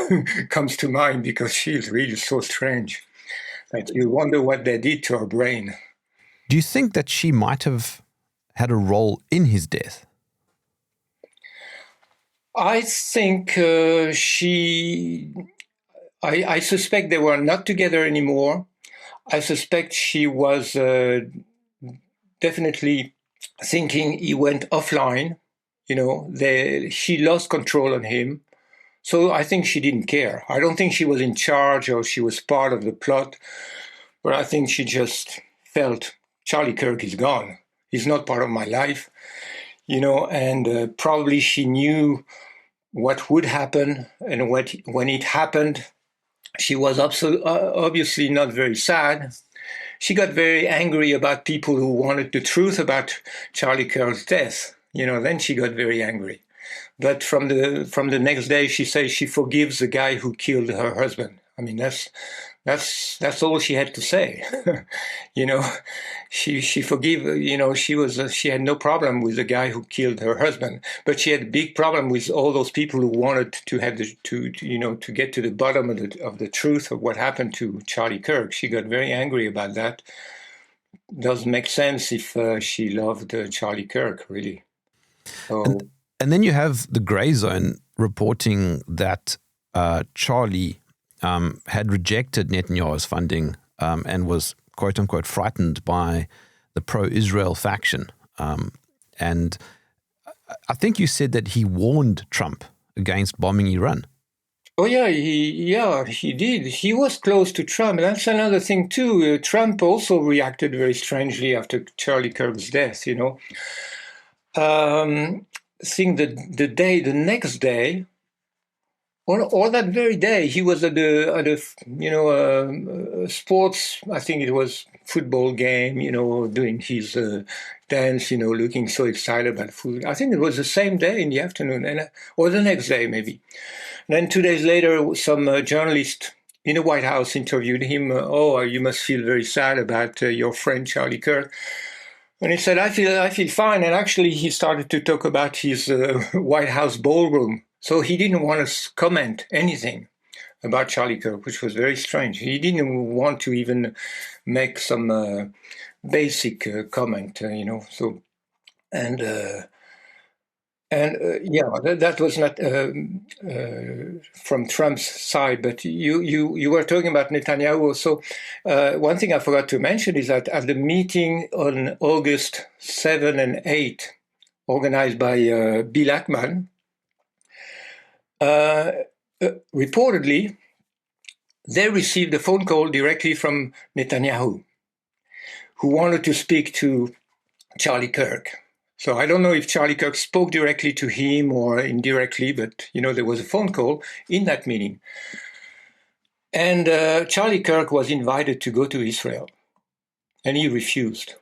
comes to mind because she is really so strange that you wonder what they did to her brain. Do you think that she might have had a role in his death? I think I suspect they were not together anymore. I suspect she was definitely thinking he went offline. She lost control on him. So I think she didn't care. I don't think she was in charge or she was part of the plot, but I think she just felt Charlie Kirk is gone. He's not part of my life, and probably she knew what would happen, and when it happened, she was obviously not very sad. She got very angry about people who wanted the truth about Charlie Kirk's death. Then she got very angry. But from the next day, she says she forgives the guy who killed her husband. I mean, that's all she had to say. She forgive. She had no problem with the guy who killed her husband, but she had a big problem with all those people who wanted to have to get to the bottom of the truth of what happened to Charlie Kirk. She got very angry about that. Doesn't make sense if she loved Charlie Kirk, really. So, and then you have the Grey Zone reporting that Charlie had rejected Netanyahu's funding and was, quote unquote, frightened by the pro-Israel faction. And I think you said that he warned Trump against bombing Iran. Oh yeah, he did. He was close to Trump. That's another thing too. Trump also reacted very strangely after Charlie Kirk's death. I think the next day, or that very day, he was at a sports. I think it was football game. Doing his dance. Looking so excited about food. I think it was the same day in the afternoon, or the next day maybe. And then 2 days later, some journalist in the White House interviewed him. You must feel very sad about your friend Charlie Kirk. And he said, I feel fine. And actually, he started to talk about his White House ballroom. So he didn't want to comment anything about Charlie Kirk, which was very strange. He didn't want to even make some basic comment, So, that was not from Trump's side, but you were talking about Netanyahu also. One thing I forgot to mention is that at the meeting on August 7 and 8, organized by Bill Ackman, reportedly, they received a phone call directly from Netanyahu, who wanted to speak to Charlie Kirk. So I don't know if Charlie Kirk spoke directly to him or indirectly, but, there was a phone call in that meeting. And Charlie Kirk was invited to go to Israel, and he refused.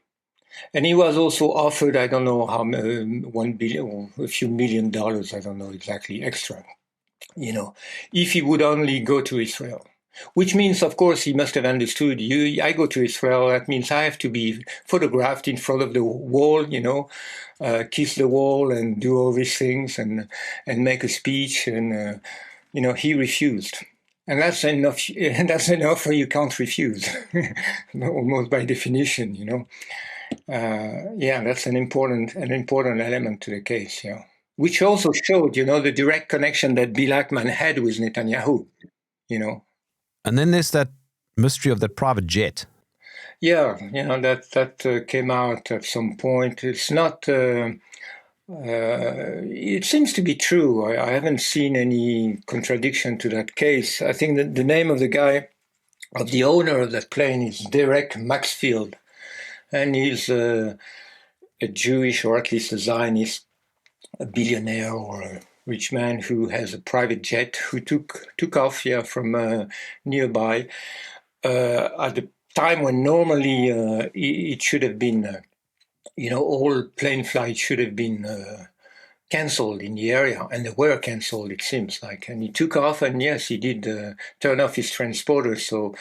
And he was also offered, I don't know how, $1 billion or a few $1 million, I don't know exactly, extra, if he would only go to Israel. Which means, of course, he must have understood, I go to Israel, that means I have to be photographed in front of the wall, kiss the wall and do all these things and make a speech. And, he refused. And that's enough. That's enough, you can't refuse, almost by definition, that's an important element to the case, which also showed, the direct connection that Bill Ackman had with Netanyahu, And then there's that mystery of that private jet. Yeah, that came out at some point. It's not. It seems to be true. I haven't seen any contradiction to that case. I think that the name of the guy of the owner of that plane is Derek Maxfield, and he's a Jewish, or at least a Zionist, a billionaire or a rich man who has a private jet, who took off from nearby at the time when normally it should have been, all plane flights should have been cancelled in the area, and they were cancelled, it seems like. And he took off, and yes, he did turn off his transponder, so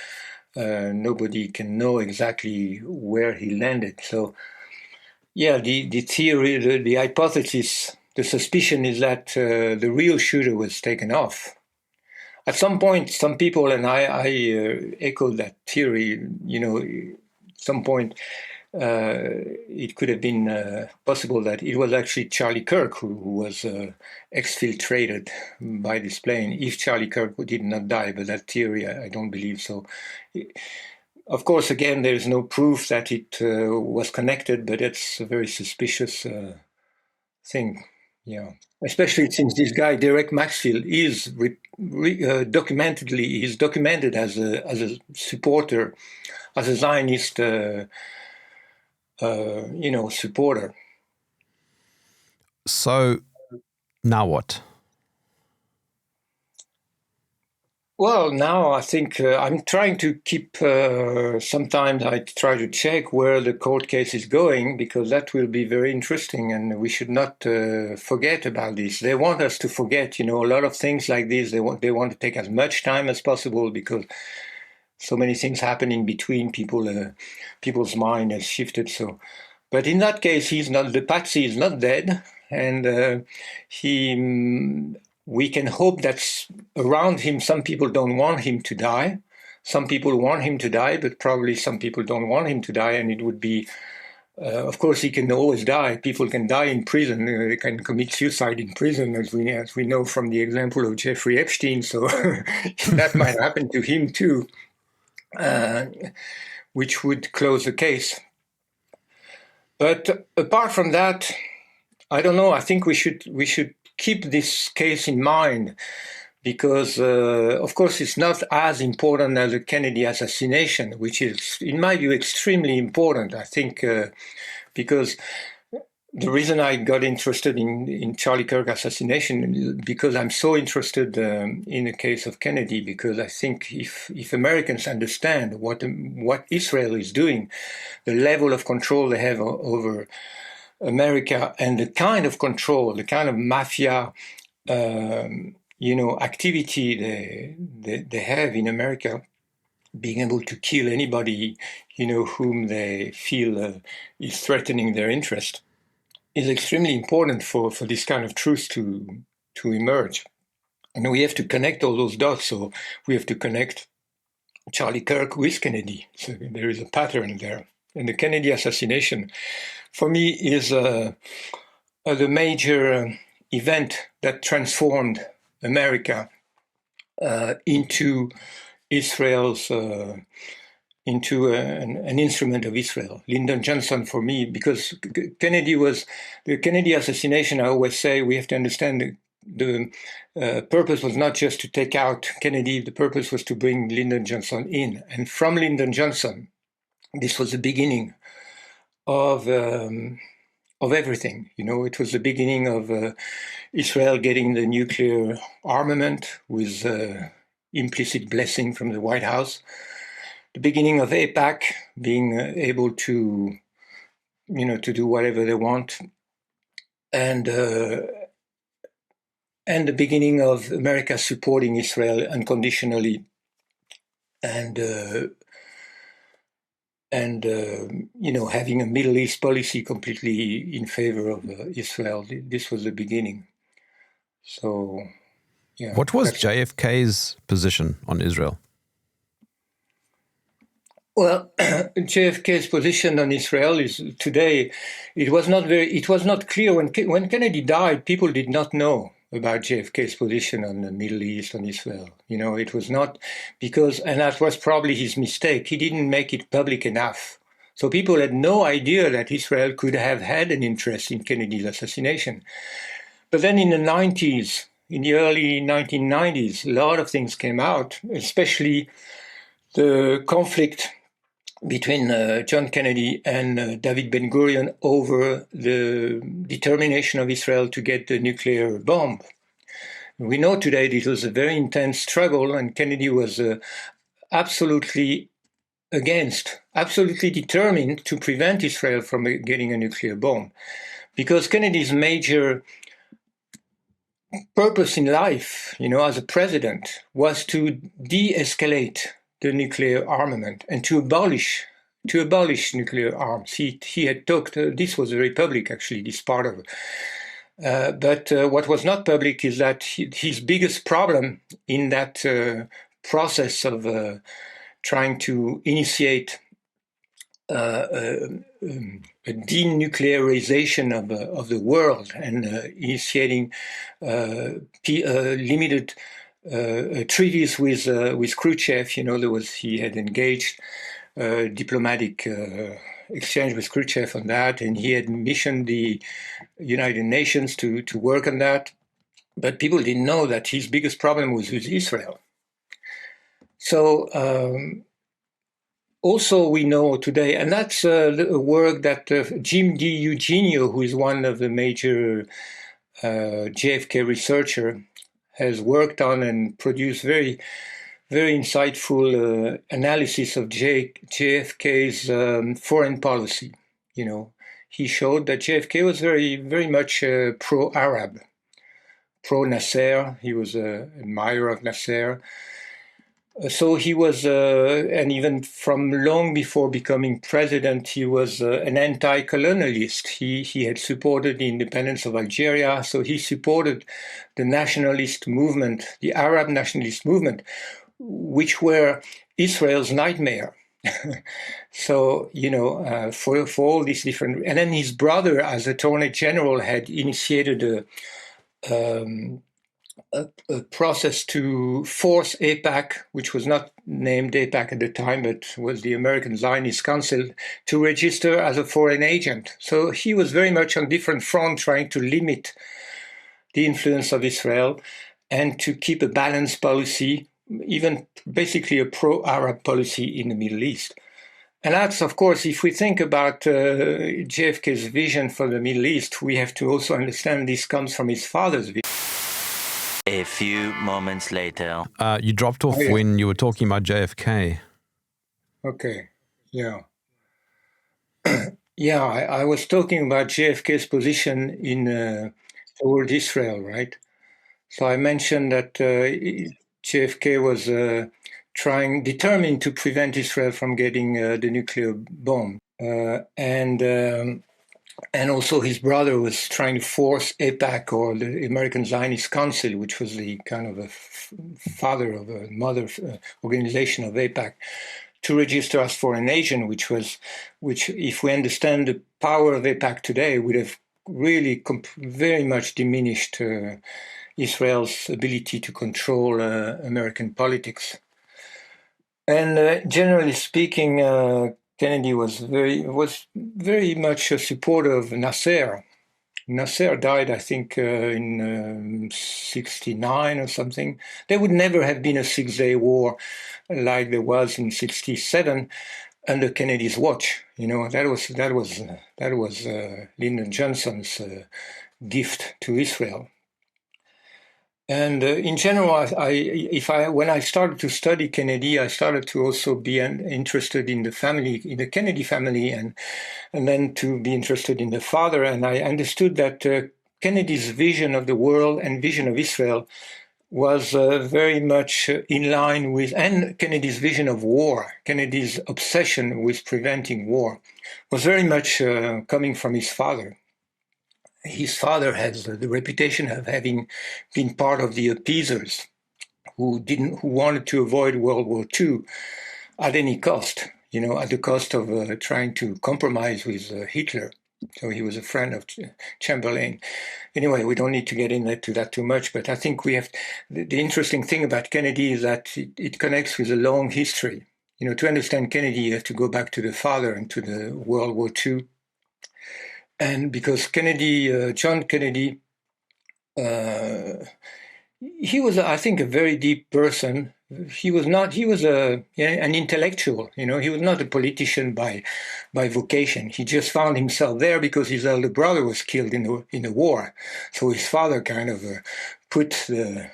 nobody can know exactly where he landed. So, yeah, the theory, the hypothesis, the suspicion is that the real shooter was taken off. At some point, some people, and I echoed that theory, at some point, it could have been possible that it was actually Charlie Kirk who was exfiltrated by this plane, if Charlie Kirk did not die. But that theory, I don't believe so. Of course, again, there's no proof that it was connected, but it's a very suspicious thing. Yeah, especially since this guy Derek Maxfield is documented as a supporter, as a Zionist, supporter. So now what? Well, now I think I'm trying to keep, sometimes I try to check where the court case is going, because that will be very interesting, and we should not forget about this. They want us to forget, a lot of things like this. They want to take as much time as possible, because so many things happen in between. People's mind has shifted. So, but in that case, the patsy is not dead, and we can hope that around him, some people don't want him to die. Some people want him to die, but probably some people don't want him to die. And it would be, of course, he can always die. People can die in prison. They can commit suicide in prison, as we know from the example of Jeffrey Epstein. So that might happen to him too, which would close the case. But apart from that, I don't know. I think we should keep this case in mind, because, of course, it's not as important as the Kennedy assassination, which is, in my view, extremely important. I think because the reason I got interested in Charlie Kirk assassination, because I'm so interested in the case of Kennedy, because I think if Americans understand what Israel is doing, the level of control they have over America, and the kind of control, the kind of mafia, activity they have in America, being able to kill anybody, whom they feel is threatening their interest, is extremely important for this kind of truth to emerge. And we have to connect all those dots. So we have to connect Charlie Kirk with Kennedy. So there is a pattern there. And the Kennedy assassination, for me, is the major event that transformed America into Israel's, into an instrument of Israel. Lyndon Johnson, for me, because the Kennedy assassination, I always say we have to understand the purpose was not just to take out Kennedy, the purpose was to bring Lyndon Johnson in. And from Lyndon Johnson, this was the beginning of everything. It was the beginning of Israel getting the nuclear armament with implicit blessing from the White House. The beginning of AIPAC being able to, to do whatever they want, and the beginning of America supporting Israel unconditionally, and having a Middle East policy completely in favor of Israel. This was the beginning. So, yeah. What was JFK's position on Israel? Well, JFK's position on Israel is today. It was not clear when Kennedy died. People did not know about JFK's position on the Middle East, on Israel. It was not because, and that was probably his mistake. He didn't make it public enough. So people had no idea that Israel could have had an interest in Kennedy's assassination. But then in the 90s, in the early 1990s, a lot of things came out, especially the conflict between John Kennedy and David Ben-Gurion over the determination of Israel to get the nuclear bomb. We know today that it was a very intense struggle, and Kennedy was absolutely against, absolutely determined to prevent Israel from getting a nuclear bomb. Because Kennedy's major purpose in life, as a president, was to de-escalate the nuclear armament and to abolish nuclear arms. He had talked. This was very public, actually. This part of it. But what was not public is that his biggest problem in that process of trying to initiate a denuclearization of the world and initiating limited treaties with Khrushchev. He had engaged diplomatic exchange with Khrushchev on that, and he had missioned the United Nations to work on that. But people didn't know that his biggest problem was with Israel. So also we know today, and that's a work that Jim DiEugenio, who is one of the major JFK researcher, has worked on and produced very, very insightful analysis of JFK's foreign policy. He showed that JFK was very, very much pro-Arab, pro-Nasser. He was an admirer of Nasser. So he was, and even from long before becoming president, he was an anti-colonialist. He had supported the independence of Algeria, so he supported the nationalist movement, the Arab nationalist movement, which were Israel's nightmare. So, for all these different... And then his brother, as Attorney General, had initiated a process to force AIPAC, which was not named AIPAC at the time, but was the American Zionist Council, to register as a foreign agent. So he was very much on different fronts trying to limit the influence of Israel and to keep a balanced policy, even basically a pro-Arab policy in the Middle East. And that's, of course, if we think about JFK's vision for the Middle East, we have to also understand this comes from his father's vision. A few moments later. You dropped off when you were talking about JFK. Okay, yeah. Yeah, I was talking about JFK's position in toward Israel, right? So I mentioned that JFK was determined to prevent Israel from getting the nuclear bomb. And also his brother was trying to force AIPAC, or the American Zionist Council, which was the kind of a father of a mother organization of AIPAC, to register as foreign agent, which if we understand the power of AIPAC today, would have really very much diminished Israel's ability to control American politics. And generally speaking, Kennedy was very much a supporter of Nasser. Nasser died, I think, in 1969 or something. There would never have been a Six-Day War like there was in 1967 under Kennedy's watch. That was Lyndon Johnson's gift to Israel. And in general, when I started to study Kennedy, I started to also be interested in the Kennedy family, and then to be interested in the father. And I understood that Kennedy's vision of the world and vision of Israel was very much in line with, and Kennedy's vision of war, Kennedy's obsession with preventing war, was very much coming from his father. His father has the reputation of having been part of the appeasers who wanted to avoid World War II at any cost, at the cost of trying to compromise with Hitler. So he was a friend of Chamberlain. Anyway, we don't need to get into that too much, but I think we have the interesting thing about Kennedy is that it connects with a long history. To understand Kennedy, you have to go back to the father and to the World War II. And because John Kennedy, he was, I think, a very deep person. He was an intellectual, he was not a politician by vocation. He just found himself there because his elder brother was killed in the war. So his father kind of put the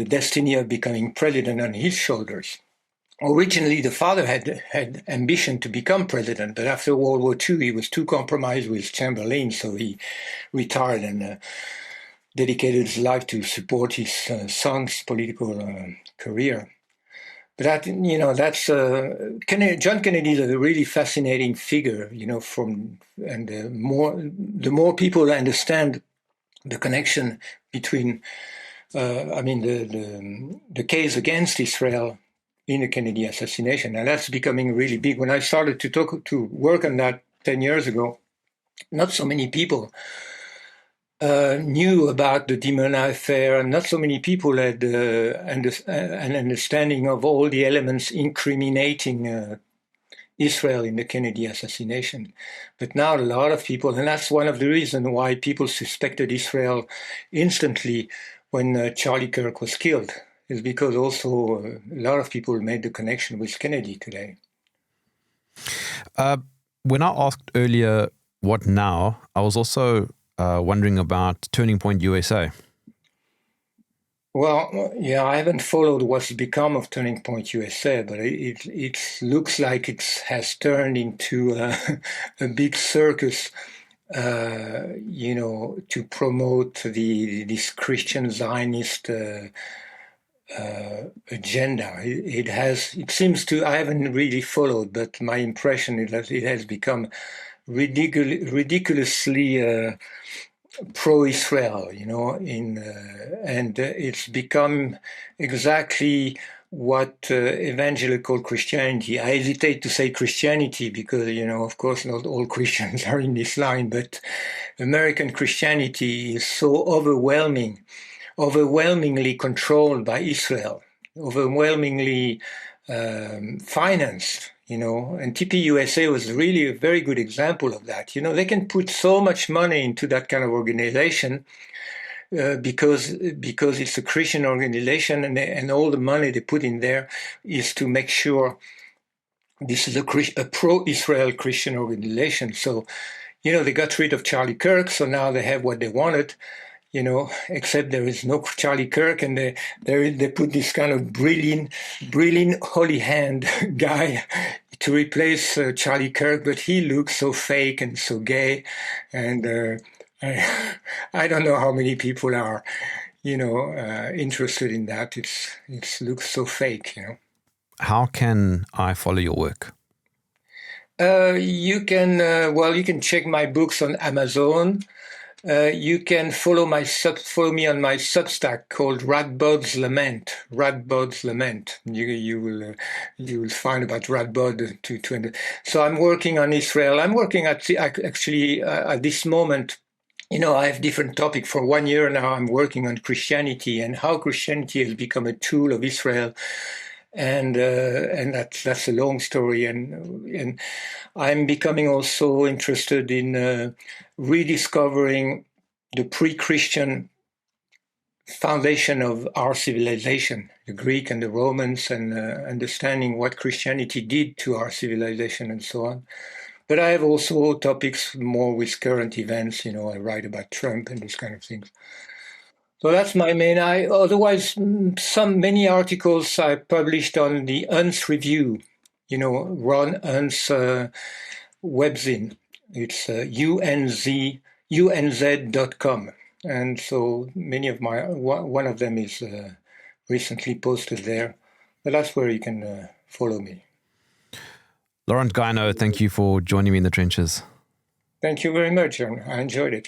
destiny of becoming president on his shoulders. Originally, the father had ambition to become president, but after World War II, he was too compromised with Chamberlain, so he retired and dedicated his life to support his son's political career. But John Kennedy is a really fascinating figure, the more people understand the connection between, the case against Israel in the Kennedy assassination, and that's becoming really big. When I started to work on that 10 years ago, not so many people knew about the Dimona affair, and not so many people had an understanding of all the elements incriminating Israel in the Kennedy assassination. But now a lot of people, and that's one of the reasons why people suspected Israel instantly when Charlie Kirk was killed, is because also a lot of people made the connection with Kennedy today. When I asked earlier, what now, I was also wondering about Turning Point USA. Well, yeah, I haven't followed what's become of Turning Point USA, but it looks like it has turned into a big circus, to promote this Christian Zionist agenda. It seems to, I haven't really followed, but my impression is that it has become ridiculously pro-Israel, and it's become exactly what evangelical Christianity. I hesitate to say Christianity because, of course, not all Christians are in this line, but American Christianity is so overwhelmingly controlled by Israel, overwhelmingly financed. And TPUSA was really a very good example of that. They can put so much money into that kind of organization because it's a Christian organization, and all the money they put in there is to make sure this is a pro-Israel Christian organization. So, they got rid of Charlie Kirk, so now they have what they wanted. Except there is no Charlie Kirk, and they put this kind of brilliant holy hand guy to replace Charlie Kirk, but he looks so fake and so gay, and I don't know how many people are, interested in that. It looks so fake, How can I follow your work? You can check my books on Amazon. You can follow me on my Substack called Radbod's Lament. Radbod's Lament. You will find about Radbod So I'm working on Israel. I'm working at this moment. I have different topics. For 1 year now, I'm working on Christianity and how Christianity has become a tool of Israel. And that's a long story, and I'm becoming also interested in rediscovering the pre-Christian foundation of our civilization, the Greek and the Romans, and understanding what Christianity did to our civilization and so on. But I have also topics more with current events. I write about Trump and these kind of things. So that's my main. Otherwise, many articles I published on the Unz Review, Ron Unz webzine. It's unz.com. And so many of one of them is recently posted there. But that's where you can follow me. Laurent Guyénot, thank you for joining me in the trenches. Thank you very much, Jerm. I enjoyed it.